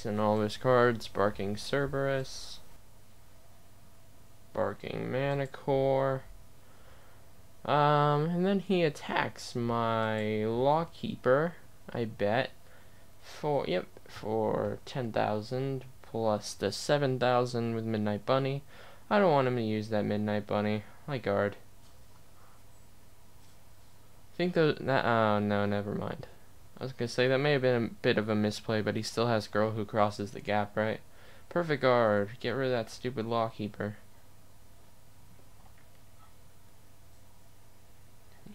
Releasing all of his cards. Barking Cerberus. Barking Manicore. And then he attacks my Lawkeeper, I bet, for 10,000 plus the 7,000 with Midnight Bunny. I don't want him to use that Midnight Bunny. I guard. I think those, oh no, never mind. I was gonna say that may have been a bit of a misplay, but he still has Girl Who Crosses the Gap, right? Perfect guard. Get rid of that stupid Lawkeeper.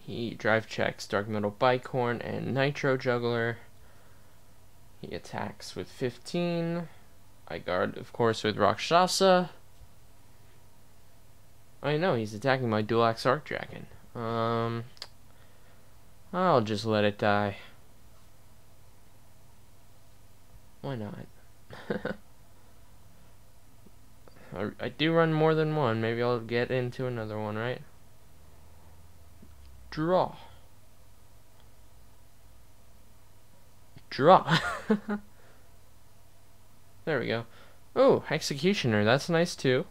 He drive checks Dark Metal Bicorn and Nitro Juggler. He attacks with 15. I guard, of course, with Rakshasa. I know, he's attacking my Dual Axe Arc Dragon. I'll just let it die. Why not? I do run more than one. Maybe I'll get into another one, right? Draw. Draw. There we go. Oh, Executioner. That's nice too.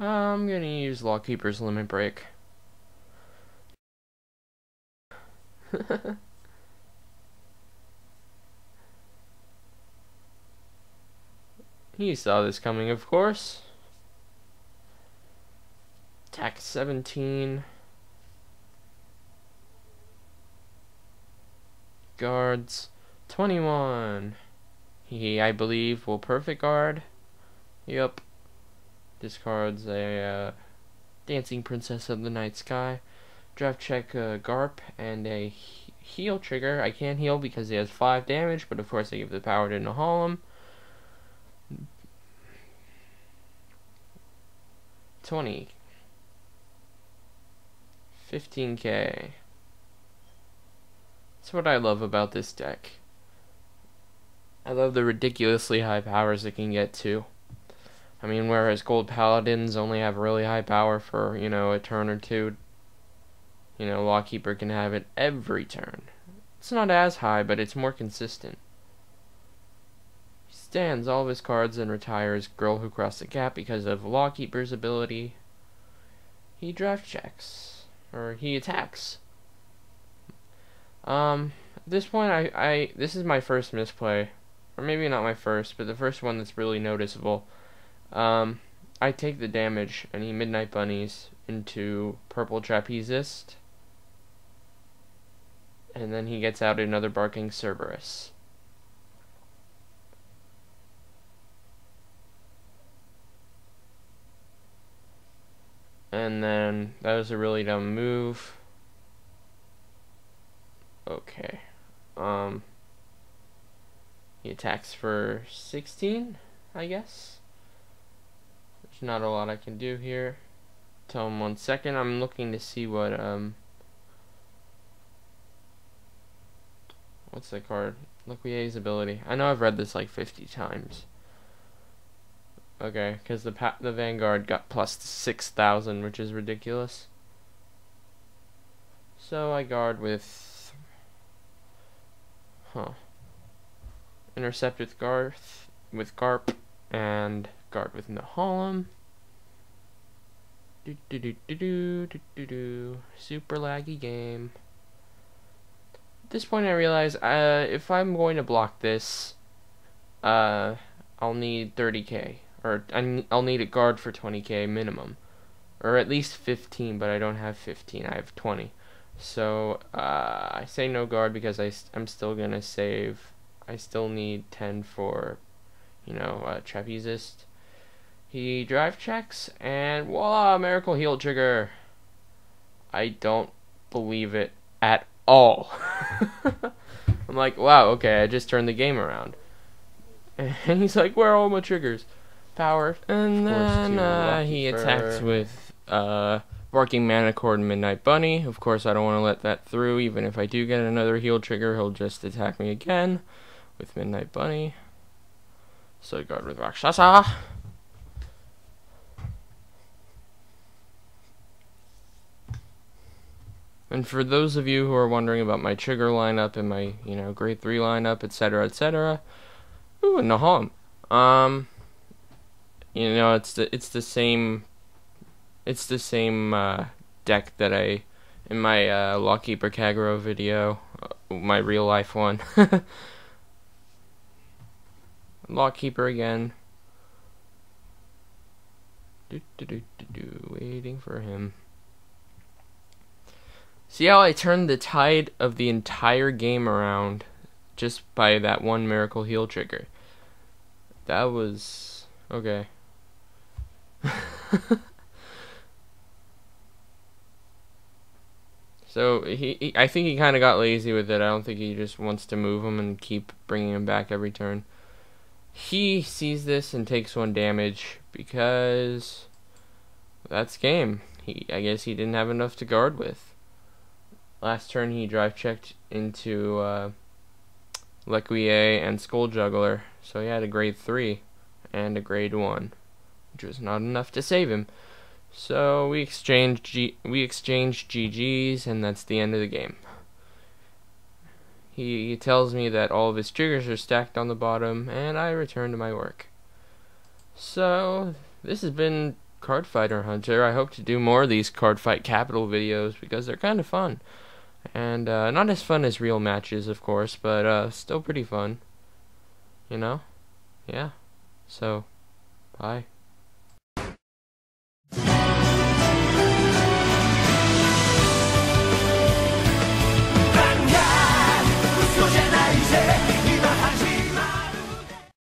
I'm gonna use Lawkeeper's Limit Break. He saw this coming, of course. Attack 17. Guards 21. He, I believe, will perfect guard. Yup. Discards a Dancing Princess of the Night Sky. Draft check Garp and a heal trigger. I can't heal because he has 5 damage, but of course I give the power to Nahalem. 20. 15k. That's what I love about this deck. I love the ridiculously high powers it can get to. I mean, whereas Gold Paladins only have really high power for, you know, a turn or two, you know, Lawkeeper can have it every turn. It's not as high, but it's more consistent. He stands all of his cards and retires Girl Who Crossed the Gap because of Lawkeeper's ability. He draft checks, or he attacks. At this point, this is my first misplay, or maybe not my first, but the first one that's really noticeable. I take the damage, and he Midnight Bunnies into Purple Trapezist, and then he gets out another Barking Cerberus. And then, that was a really dumb move. Okay. He attacks for 16, I guess. There's not a lot I can do here. Tell him 1 second. I'm looking to see what, what's the card? Liquier's ability. I know I've read this like 50 times. Okay, because the Vanguard got plus 6,000, which is ridiculous. So I guard with... Intercept with Garp, and guard with Nahalem. Super laggy game. At this point I realize if I'm going to block this, I'll need 30k, or I'll need a guard for 20k minimum, or at least 15, but I don't have 15, I have 20. So I say no guard because I'm still gonna save. I still need 10 for, you know, Trapezist. He drive checks, and voila, Miracle Heal trigger. I don't believe it at all. I'm like, wow, okay, I just turned the game around. And he's like, where are all my triggers? Power. And then he attacks with Barking Manicore and Midnight Bunny. Of course, I don't want to let that through. Even if I do get another heal trigger, he'll just attack me again with Midnight Bunny. So I guard with Rakshasa. And And for those of you who are wondering about my trigger lineup and my, grade 3 lineup, etc., etc. Ooh, Nahom. It's the same deck that I in my Lockkeeper Kagero video, my real life one. Lockkeeper again. Waiting for him. See how I turned the tide of the entire game around just by that one miracle heal trigger. That was okay. So I think he kind of got lazy with it. I don't think he just wants to move him and keep bringing him back every turn. He sees this and takes 1 damage because that's game. I guess he didn't have enough to guard with. Last turn he drive checked into Lequier and Skull Juggler, so he had a grade 3 and a grade 1, which was not enough to save him. So we exchanged GGs, and that's the end of the game. He tells me that all of his triggers are stacked on the bottom, and I return to my work. So this has been CardfightrHuntr. I hope to do more of these Cardfight Capital videos because they're kind of fun. And not as fun as real matches, of course, but still pretty fun. Yeah. So, bye.